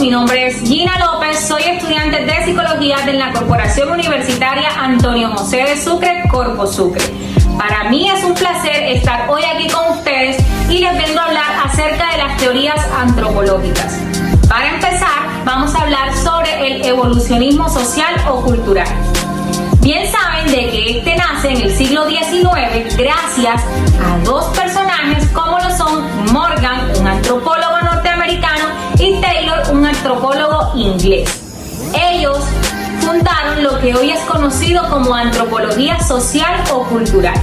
mi nombre es Gina López, soy estudiante de Psicología de la Corporación Universitaria Antonio José de Sucre, Corpo Sucre. Para mí es un placer estar hoy aquí con ustedes y les vengo a hablar acerca de las teorías antropológicas. Para empezar, vamos a hablar sobre el evolucionismo social o cultural. Bien saben de que este nace en el siglo XIX gracias a dos personajes como lo son Morgan, un antropólogo norteamericano, y Taylor, un antropólogo inglés. Ellos fundaron lo que hoy es conocido como antropología social o cultural.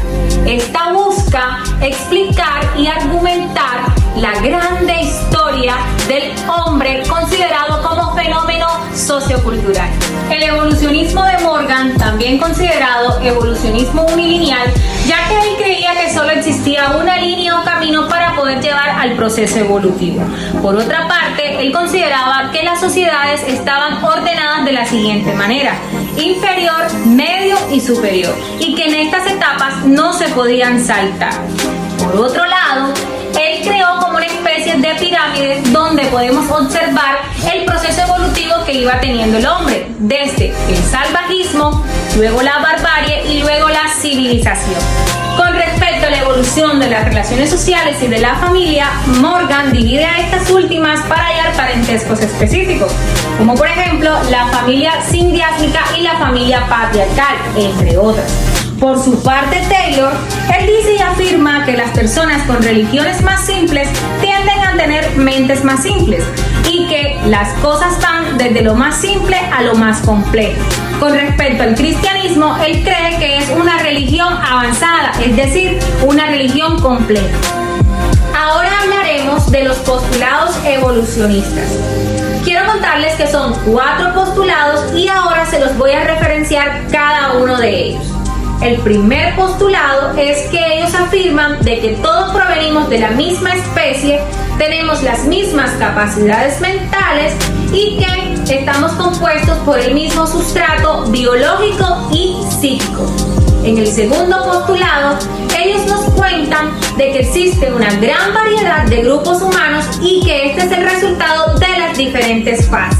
Esta busca explicar y argumentar la grande historia del hombre considerado como fenómeno sociocultural. El evolucionismo de Morgan, también considerado evolucionismo unilineal, ya que él creía que solo existía una línea o camino para poder llevar al proceso evolutivo. Por otra parte, él consideraba que las sociedades estaban ordenadas de la siguiente manera: inferior, medio y superior, y que en estas etapas no se podían saltar. Por otro lado, él creó como una especie de pirámides donde podemos observar el proceso evolutivo que iba teniendo el hombre, desde el salvajismo, luego la barbarie y luego la civilización. Con respecto a la evolución de las relaciones sociales y de la familia, Morgan divide a estas últimas para hallar parentescos específicos, como por ejemplo la familia sindiásmica y la familia patriarcal, entre otras. Por su parte, Taylor, él dice y afirma que las personas con religiones más simples tienden a tener mentes más simples y que las cosas van desde lo más simple a lo más complejo. Con respecto al cristianismo, él cree que es una religión avanzada, es decir, una religión completa. Ahora hablaremos de los postulados evolucionistas. Quiero contarles que son 4 postulados y ahora se los voy a referenciar cada uno de ellos. El primer postulado es que ellos afirman de que todos provenimos de la misma especie, tenemos las mismas capacidades mentales y que estamos compuestos por el mismo sustrato biológico y psíquico. En el segundo postulado, ellos nos cuentan de que existe una gran variedad de grupos humanos y que este es el resultado de las diferentes fases.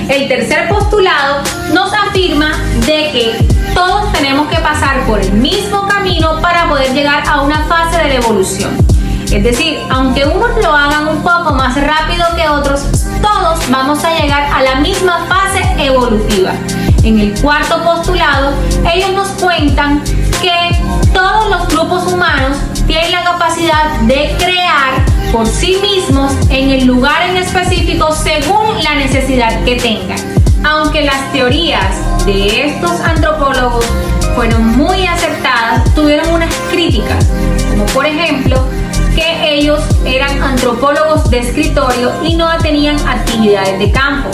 El tercer postulado nos afirma de que todos tenemos que pasar por el mismo camino para poder llegar a una fase de la evolución. Es decir, aunque unos lo hagan un poco más rápido que otros, todos vamos a llegar a la misma fase evolutiva. En el cuarto postulado, ellos nos cuentan que todos los grupos humanos tienen la capacidad de crear por sí mismos en el lugar en específico según la necesidad que tengan. Aunque las teorías de estos antropólogos fueron muy acertadas, tuvieron unas críticas, como por ejemplo que ellos eran antropólogos de escritorio y no tenían actividades de campo.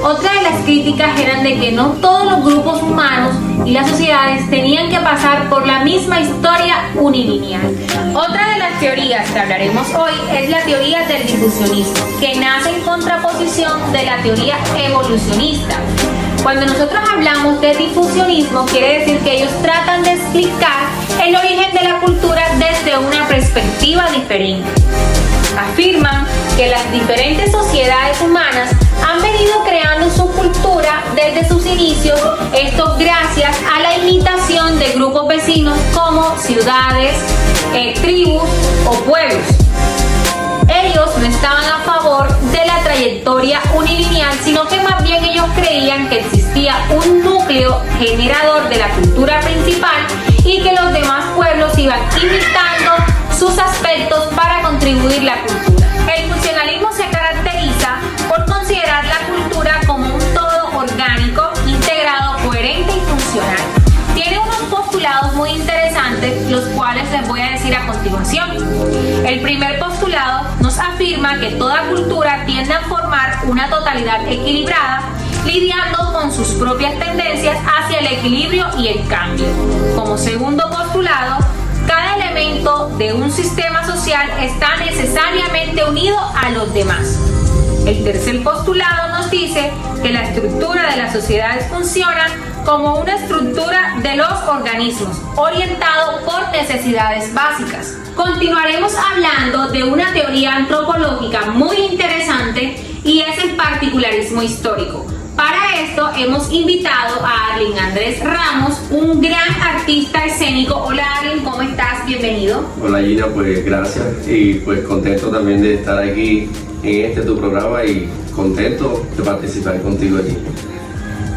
Otra de las críticas eran de que no todos los grupos humanos y las sociedades tenían que pasar por la misma historia unilineal. Otra de las teorías que hablaremos hoy es la teoría del difusionismo, que nace en contraposición de la teoría evolucionista. Cuando nosotros hablamos de difusionismo, quiere decir que ellos tratan de explicar el origen de la cultura desde una perspectiva diferente. Afirman que las diferentes sociedades humanas han venido creando su cultura desde sus inicios, esto gracias a la imitación de grupos vecinos como ciudades, tribus o pueblos. Ellos no estaban a favor de la trayectoria unilineal, sino que más bien ellos creían que existía un núcleo generador de la cultura principal y que los demás pueblos iban imitando sus aspectos para contribuir la cultura. El funcionalismo se caracteriza por considerar la cultura como un todo orgánico, integrado, coherente y funcional. Tiene unos postulados muy interesantes, los cuales les voy a decir a continuación. El primer postulado nos afirma que toda cultura tiende a formar una totalidad equilibrada, lidiando con sus propias tendencias hacia el equilibrio y el cambio. Como segundo postulado, cada elemento de un sistema social está necesariamente unido a los demás. El tercer postulado nos dice que la estructura de las sociedades funciona como una estructura de los organismos, orientado por necesidades básicas. Continuaremos hablando de una teoría antropológica muy interesante y es el particularismo histórico. Para esto hemos invitado a Arlin Andrés Ramos, un gran artista escénico. Hola Arlin, ¿cómo estás? Bienvenido. Hola Gina, pues gracias y pues contento también de estar aquí en tu programa y contento de participar contigo aquí.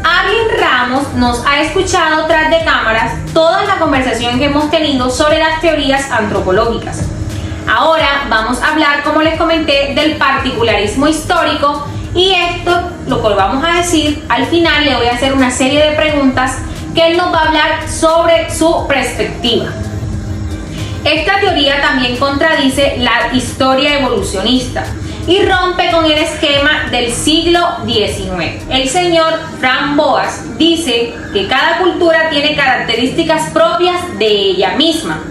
Arlin Ramos nos ha escuchado tras de cámaras toda la conversación que hemos tenido sobre las teorías antropológicas. Ahora vamos a hablar, como les comenté, del particularismo histórico, y esto, lo que vamos a decir, al final le voy a hacer una serie de preguntas que él nos va a hablar sobre su perspectiva. Esta teoría también contradice la historia evolucionista y rompe con el esquema del siglo XIX. El señor Frank Boas dice que cada cultura tiene características propias de ella misma.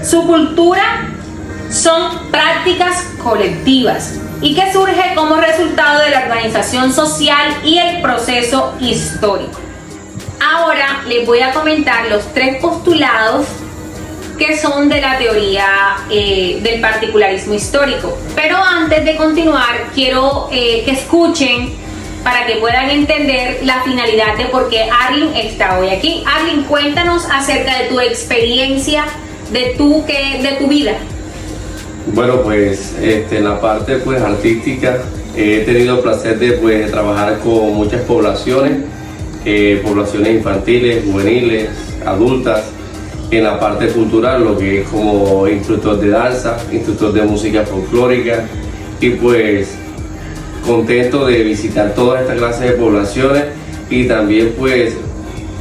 Su cultura son prácticas colectivas y que surge como resultado de la organización social y el proceso histórico. Ahora les voy a comentar los 3 postulados que son de la teoría del particularismo histórico. Pero antes de continuar, quiero que escuchen para que puedan entender la finalidad de por qué Arlin está hoy aquí. Arlin, cuéntanos acerca de tu experiencia, de tu vida. Bueno, pues en la parte pues artística he tenido el placer de pues trabajar con muchas poblaciones, poblaciones infantiles, juveniles, adultas. En la parte cultural, lo que es como instructor de danza, instructor de música folclórica, y pues contento de visitar todas estas clases de poblaciones y también pues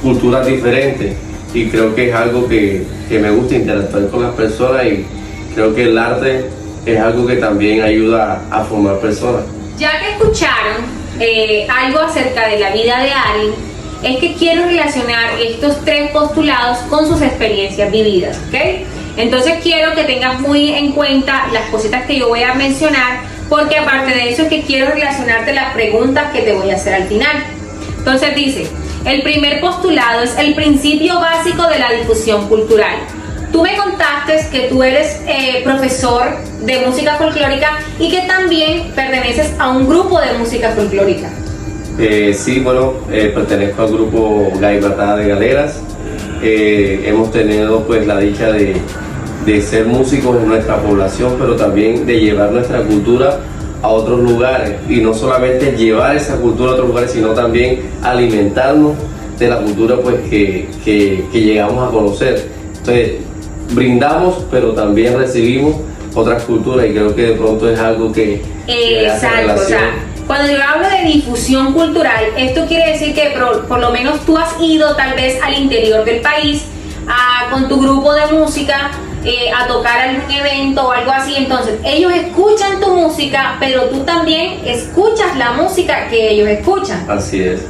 culturas diferentes, y creo que es algo que me gusta interactuar con las personas, y creo que el arte es algo que también ayuda a formar personas. Ya que escucharon algo acerca de la vida de Arlin, es que quiero relacionar estos 3 postulados con sus experiencias vividas, ¿ok? Entonces quiero que tengas muy en cuenta las cositas que yo voy a mencionar, porque aparte de eso es que quiero relacionarte las preguntas que te voy a hacer al final. Entonces dice, el primer postulado es el principio básico de la difusión cultural. Tú me contaste que tú eres profesor de música folclórica y que también perteneces a un grupo de música folclórica. Sí, bueno, pertenezco al grupo Gaibatá de Galeras. Hemos tenido pues la dicha de ser músicos en nuestra población, pero también de llevar nuestra cultura a otros lugares, y no solamente llevar esa cultura a otros lugares, sino también alimentarnos de la cultura pues que llegamos a conocer. Entonces brindamos, pero también recibimos otras culturas, y creo que de pronto es algo que exacto, o sea, cuando yo hablo de difusión cultural, esto quiere decir que por lo menos tú has ido tal vez al interior del país con tu grupo de música a tocar algún evento o algo así. Entonces ellos escuchan tu música, pero tú también escuchas la música que ellos escuchan. Así es.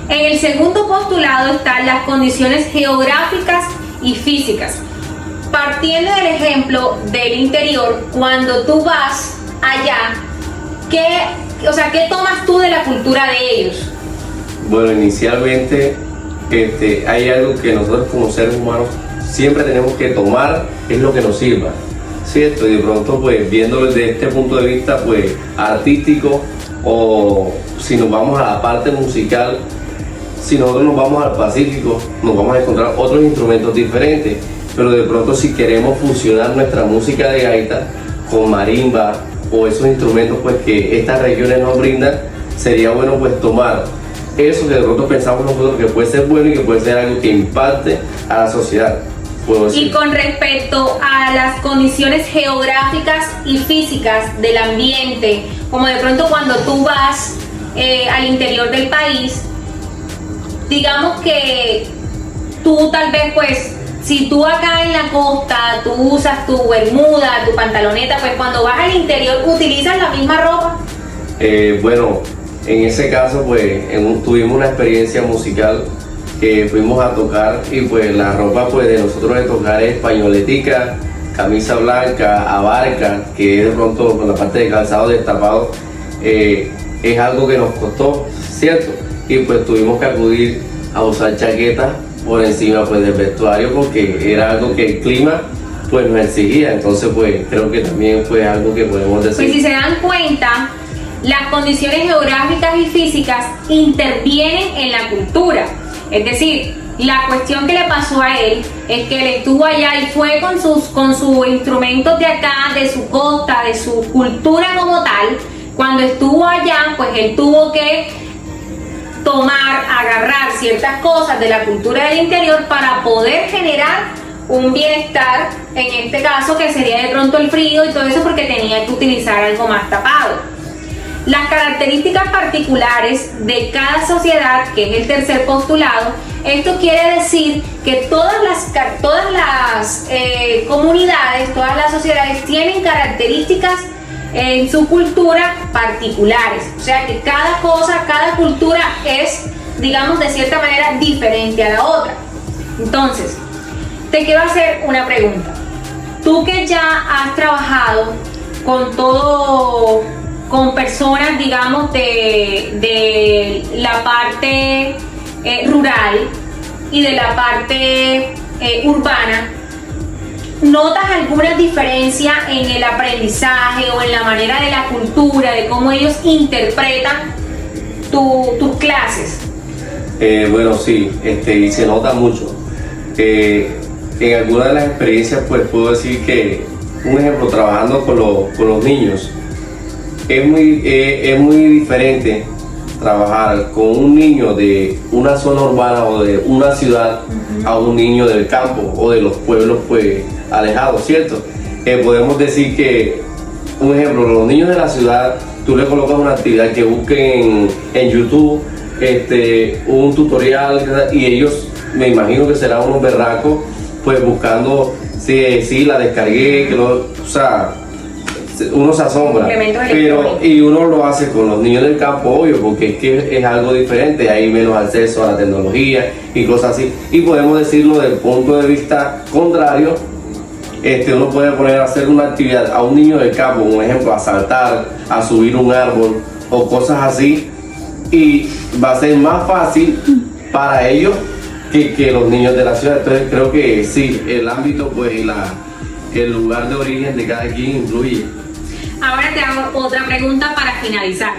En el segundo postulado están las condiciones geográficas y físicas. Partiendo del ejemplo del interior, cuando tú vas allá, ¿qué tomas tú de la cultura de ellos? Bueno, inicialmente hay algo que nosotros como seres humanos siempre tenemos que tomar, es lo que nos sirva, ¿cierto? Y de pronto pues viéndolo desde este punto de vista pues artístico, o si nos vamos a la parte musical, si nosotros nos vamos al Pacífico, nos vamos a encontrar otros instrumentos diferentes, pero de pronto si queremos fusionar nuestra música de gaita con marimba o esos instrumentos pues que estas regiones nos brindan, sería bueno pues tomar eso que de pronto pensamos nosotros que puede ser bueno y que puede ser algo que impacte a la sociedad. Y con respecto a las condiciones geográficas y físicas del ambiente, como de pronto cuando tú vas al interior del país, digamos que tú tal vez pues, si tú acá en la costa, tú usas tu bermuda, tu pantaloneta, pues cuando vas al interior, ¿utilizas la misma ropa? Bueno, en ese caso pues tuvimos una experiencia musical que fuimos a tocar, y pues la ropa pues de nosotros de tocar es pañoletica, camisa blanca, abarca, que es de pronto con la parte de calzado destapado, es algo que nos costó, ¿cierto? Y pues tuvimos que acudir a usar chaquetas por encima pues del vestuario, porque era algo que el clima pues nos exigía. Entonces pues creo que también fue algo que podemos decir. Pues si se dan cuenta, las condiciones geográficas y físicas intervienen en la cultura. Es decir, la cuestión que le pasó a él es que él estuvo allá y fue con sus instrumentos de acá, de su costa, de su cultura como tal. Cuando estuvo allá, pues él tuvo que agarrar ciertas cosas de la cultura del interior para poder generar un bienestar, en este caso que sería de pronto el frío y todo eso, porque tenía que utilizar algo más tapado. Las características particulares de cada sociedad, que es el tercer postulado, esto quiere decir que todas las comunidades, todas las sociedades tienen características en su cultura particulares. O sea que cada cultura es, digamos, de cierta manera diferente a la otra. Entonces, te quiero hacer una pregunta. Tú que ya has trabajado con personas, digamos, de la parte rural y de la parte urbana, ¿notas alguna diferencia en el aprendizaje o en la manera de la cultura, de cómo ellos interpretan tus clases? Bueno, sí, y se nota mucho. En algunas de las experiencias, pues puedo decir que, un ejemplo, trabajando con los niños, es muy diferente trabajar con un niño de una zona urbana o de una ciudad a un niño del campo o de los pueblos pues alejados, ¿cierto? Podemos decir que, un ejemplo, los niños de la ciudad, tú le colocas una actividad que busquen en YouTube, un tutorial, y ellos, me imagino que serán unos berracos, pues buscando si la descargué, o sea, uno se asombra, y uno lo hace con los niños del campo, obvio, porque es que es algo diferente, hay menos acceso a la tecnología y cosas así, y podemos decirlo del punto de vista contrario. Uno puede poner a hacer una actividad a un niño del campo, un ejemplo, a saltar, a subir un árbol o cosas así, y va a ser más fácil para ellos que los niños de la ciudad. Entonces creo que sí, el ámbito pues y el lugar de origen de cada quien influye. Ahora te hago otra pregunta para finalizar.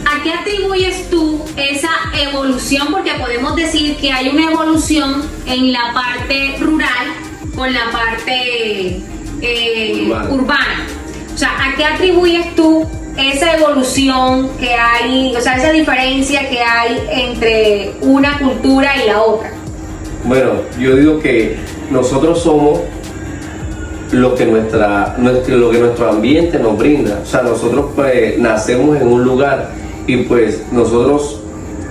¿A qué atribuyes tú esa evolución? Porque podemos decir que hay una evolución en la parte rural con la parte urbana. O sea, ¿a qué atribuyes tú esa evolución que hay, o sea, esa diferencia que hay entre una cultura y la otra? Bueno, yo digo que nosotros somos lo que nuestro ambiente nos brinda. O sea, nosotros pues nacemos en un lugar y pues nosotros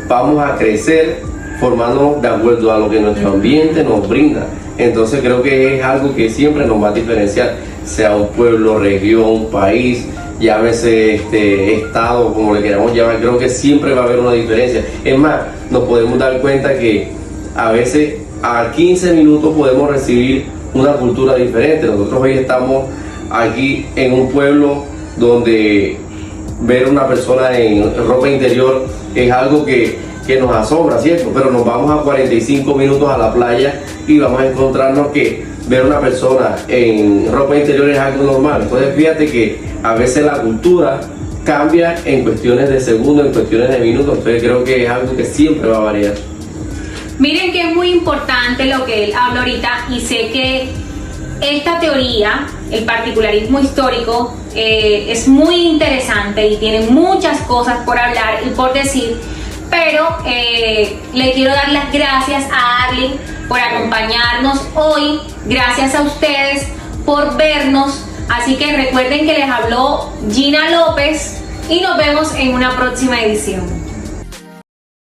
vamos a crecer formándonos de acuerdo a lo que nuestro ambiente nos brinda. Entonces creo que es algo que siempre nos va a diferenciar, sea un pueblo, región, país, llámese estado, como le queramos llamar. Creo que siempre va a haber una diferencia. Es más, nos podemos dar cuenta que a veces a 15 minutos podemos recibir una cultura diferente. Nosotros hoy estamos aquí en un pueblo donde ver una persona en ropa interior es algo que nos asombra, ¿cierto? Pero nos vamos a 45 minutos a la playa y vamos a encontrarnos que ver una persona en ropa interior es algo normal. Entonces fíjate que a veces la cultura cambia en cuestiones de segundos, en cuestiones de minutos. Entonces creo que es algo que siempre va a variar. Miren que es muy importante lo que él habla ahorita, y sé que esta teoría, el particularismo histórico, es muy interesante y tiene muchas cosas por hablar y por decir, pero le quiero dar las gracias a Arlin por acompañarnos hoy. Gracias a ustedes por vernos. Así que recuerden que les habló Gina López y nos vemos en una próxima edición.